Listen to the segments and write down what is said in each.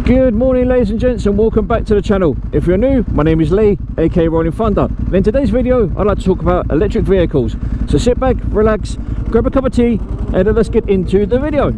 Good morning, ladies and gents, and welcome back to the channel. If you're new, my name is Lee, aka Rollin Thunder. And in today's video, I'd like to talk about electric vehicles. So sit back, relax, grab a cup of tea, and then let's get into the video.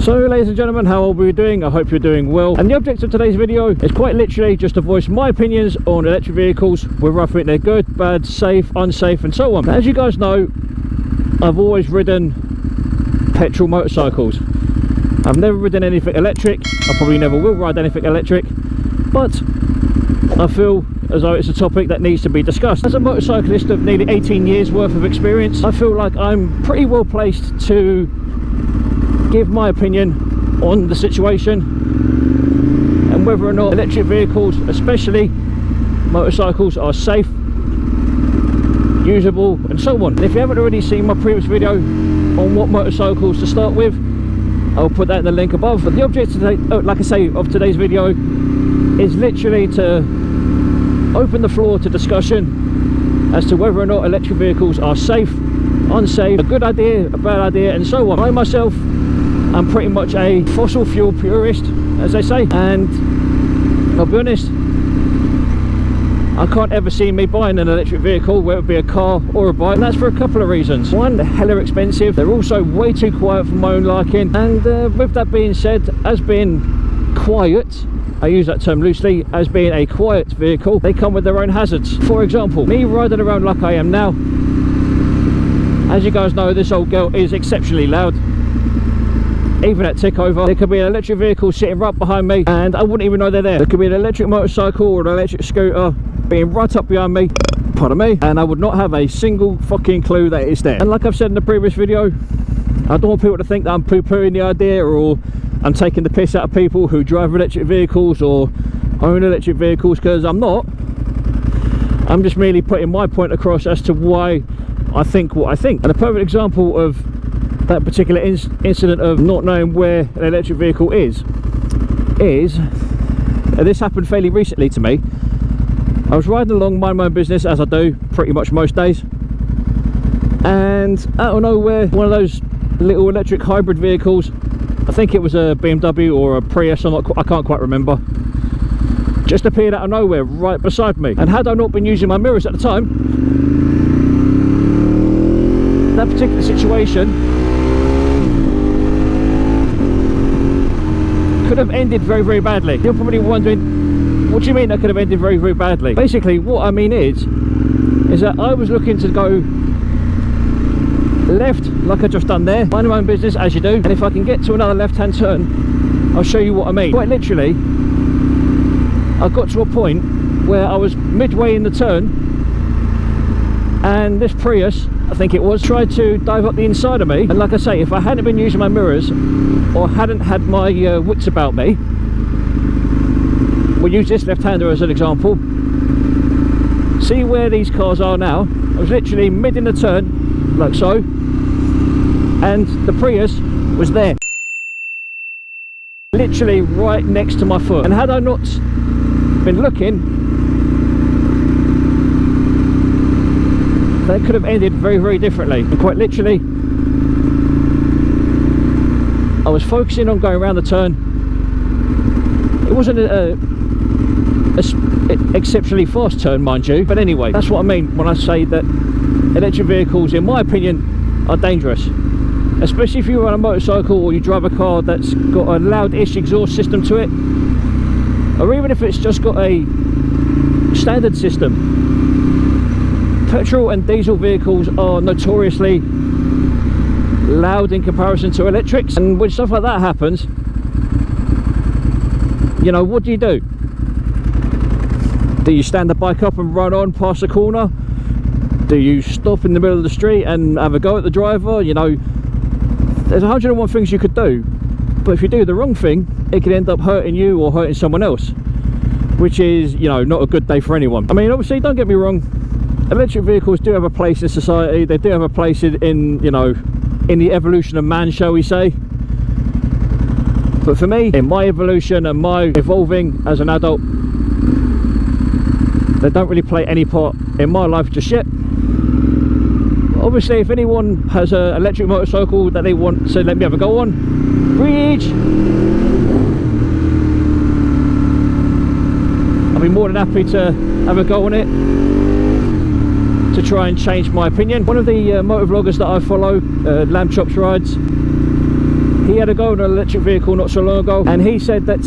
So ladies and gentlemen, how are we doing? I hope you're doing well. And the object of today's video is quite literally just to voice my opinions on electric vehicles, whether I think they're good, bad, safe, unsafe, and so on. As you guys know, I've always ridden petrol motorcycles. I've never ridden anything electric. I probably never will ride anything electric, but I feel as though it's a topic that needs to be discussed. As a motorcyclist of nearly 18 years worth of experience, I feel like I'm pretty well placed to give my opinion on the situation and whether or not electric vehicles, especially motorcycles, are safe, usable, and so on. And if you haven't already seen my previous video on what motorcycles to start with, I'll put that in the link above. But the object today, like I say, of today's video is literally to open the floor to discussion as to whether or not electric vehicles are safe, unsafe, a good idea, a bad idea, and so on. I myself, I'm pretty much a fossil fuel purist, as they say, and I'll be honest, I can't ever see me buying an electric vehicle, whether it be a car or a bike, and that's for a couple of reasons. One, they're hella expensive, they're also way too quiet for my own liking, and with that being said, as being quiet, I use that term loosely, as being a quiet vehicle, they come with their own hazards. For example, me riding around like I am now, as you guys know, this old girl is exceptionally loud. Even at tick over, there could be an electric vehicle sitting right behind me and I wouldn't even know they're there. There could be an electric motorcycle or an electric scooter being right up behind me, pardon me, and I would not have a single fucking clue that it's there. And like I've said in the previous video, I don't want people to think that I'm poo-pooing the idea or I'm taking the piss out of people who drive electric vehicles or own electric vehicles, because I'm not. I'm just merely putting my point across as to why I think what I think. And a perfect example of that particular incident of not knowing where an electric vehicle is this happened fairly recently to me. I was riding along, mind my own business, as I do pretty much most days, and out of nowhere, one of those little electric hybrid vehicles, I think it was a BMW or a Prius, I can't quite remember, just appeared out of nowhere right beside me. And had I not been using my mirrors at the time, that particular situation could have ended very, very badly. You're probably wondering, what do you mean that could have ended very, very badly? Basically, what I mean is that I was looking to go left, like I just done there, mind my own business, as you do, and if I can get to another left-hand turn, I'll show you what I mean. Quite literally, I got to a point where I was midway in the turn, and this Prius, I think it was, tried to dive up the inside of me. And like I say, if I hadn't been using my mirrors or hadn't had my wits about me, we'll use this left-hander as an example. See where these cars are now? I was literally mid in the turn, like so, and the Prius was there, literally right next to my foot. And had I not been looking, that could have ended very, very differently. And quite literally, I was focusing on going around the turn. It wasn't a exceptionally fast turn, mind you, but anyway, that's what I mean when I say that electric vehicles, in my opinion, are dangerous, especially if you run a motorcycle or you drive a car that's got a loud-ish exhaust system to it, or even if it's just got a standard system. Petrol and diesel vehicles are notoriously loud in comparison to electrics, and when stuff like that happens, you know, what do you do? Do you stand the bike up and run on past the corner? Do you stop in the middle of the street and have a go at the driver? You know, there's 101 things you could do, but if you do the wrong thing, it could end up hurting you or hurting someone else, which is, you know, not a good day for anyone. I mean, obviously, don't get me wrong, electric vehicles do have a place in society. They do have a place in you know, in the evolution of man, shall we say. But for me, in my evolution and my evolving as an adult, they don't really play any part in my life just yet. Obviously, if anyone has an electric motorcycle that they want to let me have a go on, bridge, I'll be more than happy to have a go on it, to try and change my opinion. One of the motovloggers that I follow, Lamb Chops Rides, he had a go on an electric vehicle not so long ago, and he said that,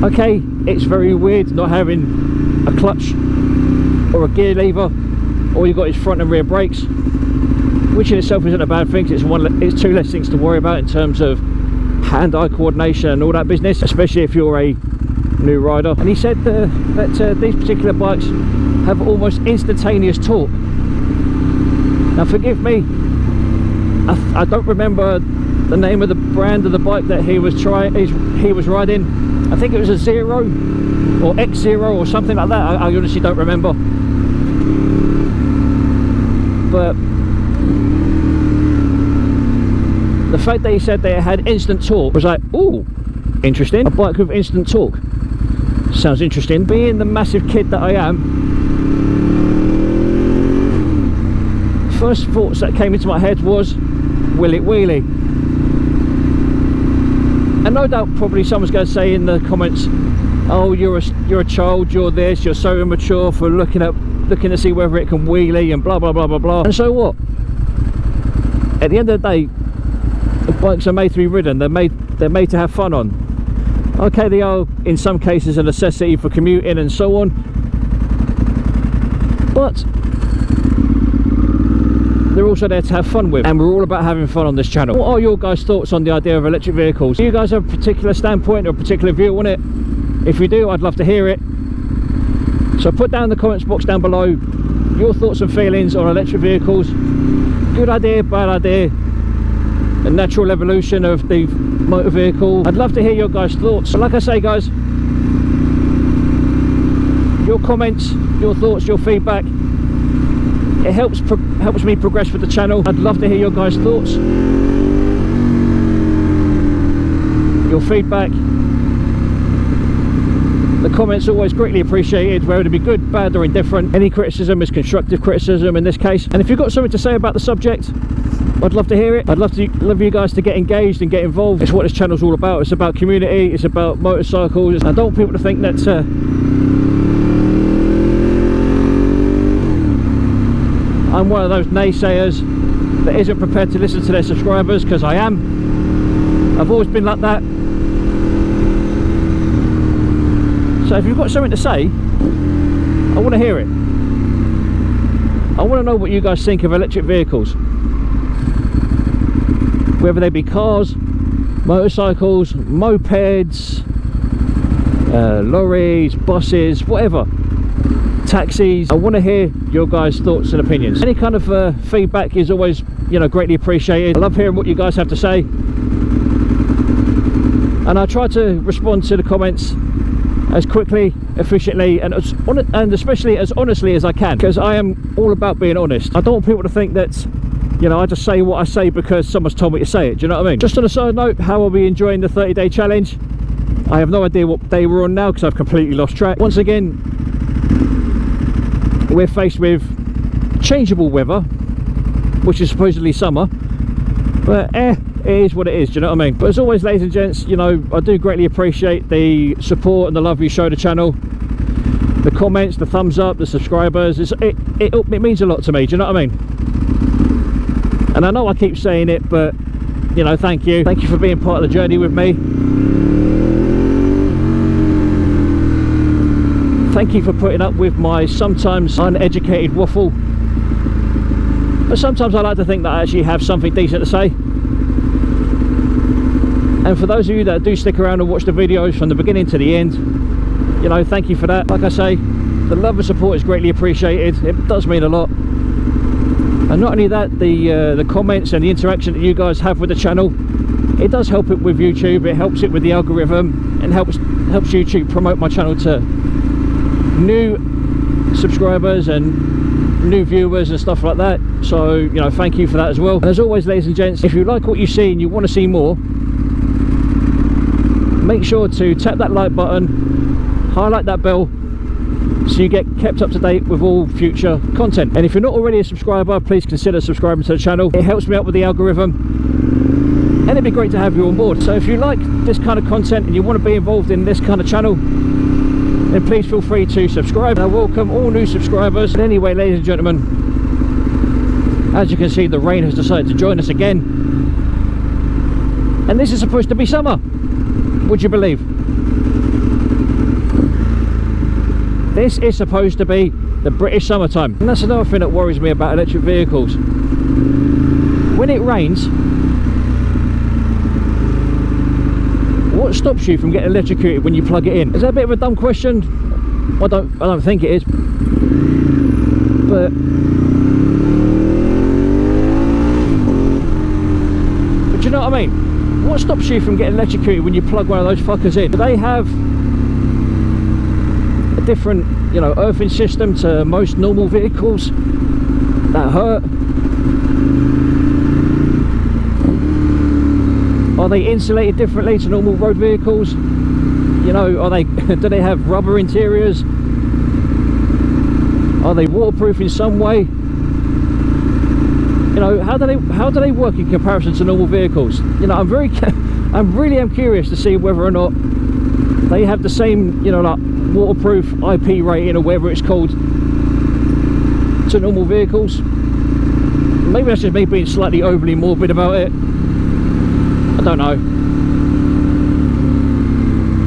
okay, it's very weird not having a clutch or a gear lever. All you got is front and rear brakes, which in itself isn't a bad thing. It's two less things to worry about in terms of hand-eye coordination and all that business, especially if you're a new rider. And he said that these particular bikes have almost instantaneous torque. Now forgive me, I don't remember the name of the brand of the bike that he was riding. I think it was a Zero or X0 or something like that. I honestly don't remember. But the fact that he said that it had instant torque was like, ooh, interesting. A bike with instant torque sounds interesting. Being the massive kid that I am, first thoughts that came into my head was, will it wheelie? And no doubt probably someone's going to say in the comments, oh, you're a child, you're this, you're so immature for looking to see whether it can wheelie and blah blah blah blah blah. And so what? At the end of the day, the bikes are made to be ridden. They're made to have fun on. Okay, they are in some cases a necessity for commuting and so on, but they're also there to have fun with, and we're all about having fun on this channel. What are your guys' thoughts on the idea of electric vehicles? Do you guys have a particular standpoint or a particular view on it? If you do, I'd love to hear it. So put down in the comments box down below your thoughts and feelings on electric vehicles. Good idea, bad idea, the natural evolution of the motor vehicle. I'd love to hear your guys' thoughts. But like I say, guys, your comments, your thoughts, your feedback, it helps me progress with the channel. I'd love to hear your guys' thoughts, your feedback. The comments are always greatly appreciated, whether it be good, bad or indifferent. Any criticism is constructive criticism in this case. And if you've got something to say about the subject, I'd love to hear it. I'd love you guys to get engaged and get involved. It's what this channel's all about. It's about community, it's about motorcycles. I don't want people to think that I'm one of those naysayers that isn't prepared to listen to their subscribers, because I am. I've always been like that. So if you've got something to say, I want to hear it. I want to know what you guys think of electric vehicles, whether they be cars, motorcycles, mopeds, lorries, buses, whatever, taxis. I want to hear your guys' thoughts and opinions. Any kind of feedback is always, greatly appreciated. I love hearing what you guys have to say, and I try to respond to the comments as quickly, efficiently, and especially as honestly as I can, because I am all about being honest. I don't want people to think that I just say what I say because someone's told me to say it. Do you know what I mean? Just on a side note, how I'll be enjoying the 30-day challenge, I have no idea what day we're on now because I've completely lost track. Once again, we're faced with changeable weather, which is supposedly summer, but it is what it is. Do you know what I mean? But as always, ladies and gents, I do greatly appreciate the support and the love you show the channel, the comments, the thumbs up, the subscribers. It means a lot to me. Do you know what I mean? And I know I keep saying it, but thank you for being part of the journey with me. Thank you for putting up with my sometimes uneducated waffle, but sometimes I like to think that I actually have something decent to say. And for those of you that do stick around and watch the videos from the beginning to the end, thank you for that. Like I say, the love and support is greatly appreciated. It does mean a lot. And not only that, the comments and the interaction that you guys have with the channel, it does help it with YouTube. It helps it with the algorithm, and helps YouTube promote my channel to new subscribers and new viewers and stuff like that. So thank you for that as well. And as always, ladies and gents, if you like what you see and you want to see more, make sure to tap that like button, highlight that bell, so you get kept up to date with all future content. And if you're not already a subscriber, please consider subscribing to the channel. It helps me out with the algorithm, and it'd be great to have you on board. So if you like this kind of content and you want to be involved in this kind of channel, then please feel free to subscribe. And I welcome all new subscribers. But anyway, ladies and gentlemen, as you can see, the rain has decided to join us again, and this is supposed to be summer, would you believe? This is supposed to be the British summertime. And that's another thing that worries me about electric vehicles. When it rains, what stops you from getting electrocuted when you plug it in? Is that a bit of a dumb question? I don't think it is. But you know what I mean? What stops you from getting electrocuted when you plug one of those fuckers in? Do they have a different, you know, earthing system to most normal vehicles that hurt? Are they insulated differently to normal road vehicles? You know, are they do they have rubber interiors? Are they waterproof in some way? You know, how do they work in comparison to normal vehicles? You know, I'm really curious to see whether or not they have the same, you know, like waterproof IP rating or whatever it's called to normal vehicles. Maybe that's just me being slightly overly morbid about it. I don't know.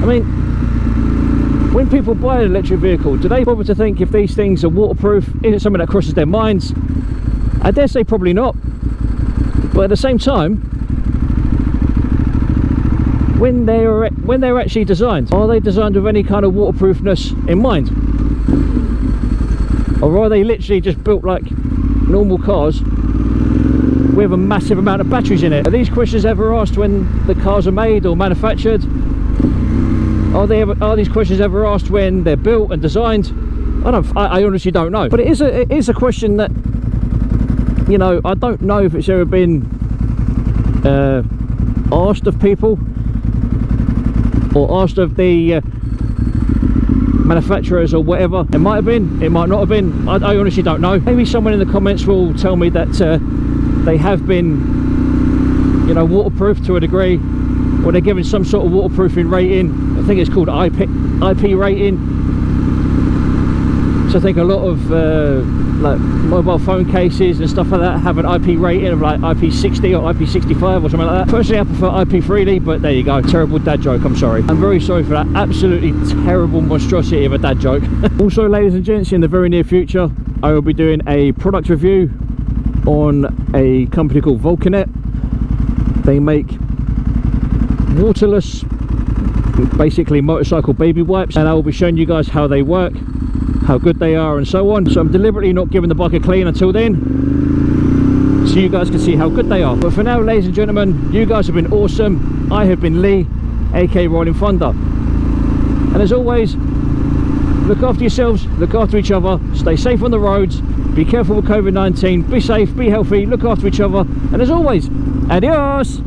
I mean, when people buy an electric vehicle, do they bother to think if these things are waterproof? Is it something that crosses their minds? I dare say probably not. But at the same time, when they're actually designed, are they designed with any kind of waterproofness in mind? Or are they literally just built like normal cars with a massive amount of batteries in it? Are these questions ever asked when the cars are made or manufactured? Are these questions ever asked when they're built and designed? I honestly don't know. But it is a question that, you know, I don't know if it's ever been asked of people or asked of the manufacturers or whatever. It might have been, it might not have been. I honestly don't know. Maybe someone in the comments will tell me that they have been, you know, waterproof to a degree, or they're given some sort of waterproofing rating. I think it's called IP rating. So I think a lot of like mobile phone cases and stuff like that have an IP rating of like IP60 or IP65 or something like that. Personally, I prefer IP3, but there you go. Terrible dad joke, I'm sorry. I'm very sorry for that absolutely terrible monstrosity of a dad joke. Also, ladies and gents, in the very near future, I will be doing a product review on a company called Vulcanet. They make waterless, basically motorcycle baby wipes, and I will be showing you guys how they work, how good they are, and so on. So I'm deliberately not giving the bike a clean until then, so you guys can see how good they are. But for now, ladies and gentlemen, you guys have been awesome. I have been Lee, aka Rollin Thunder, and as always, look after yourselves, look after each other, stay safe on the roads, be careful with COVID-19, be safe, be healthy, look after each other, and as always, adios.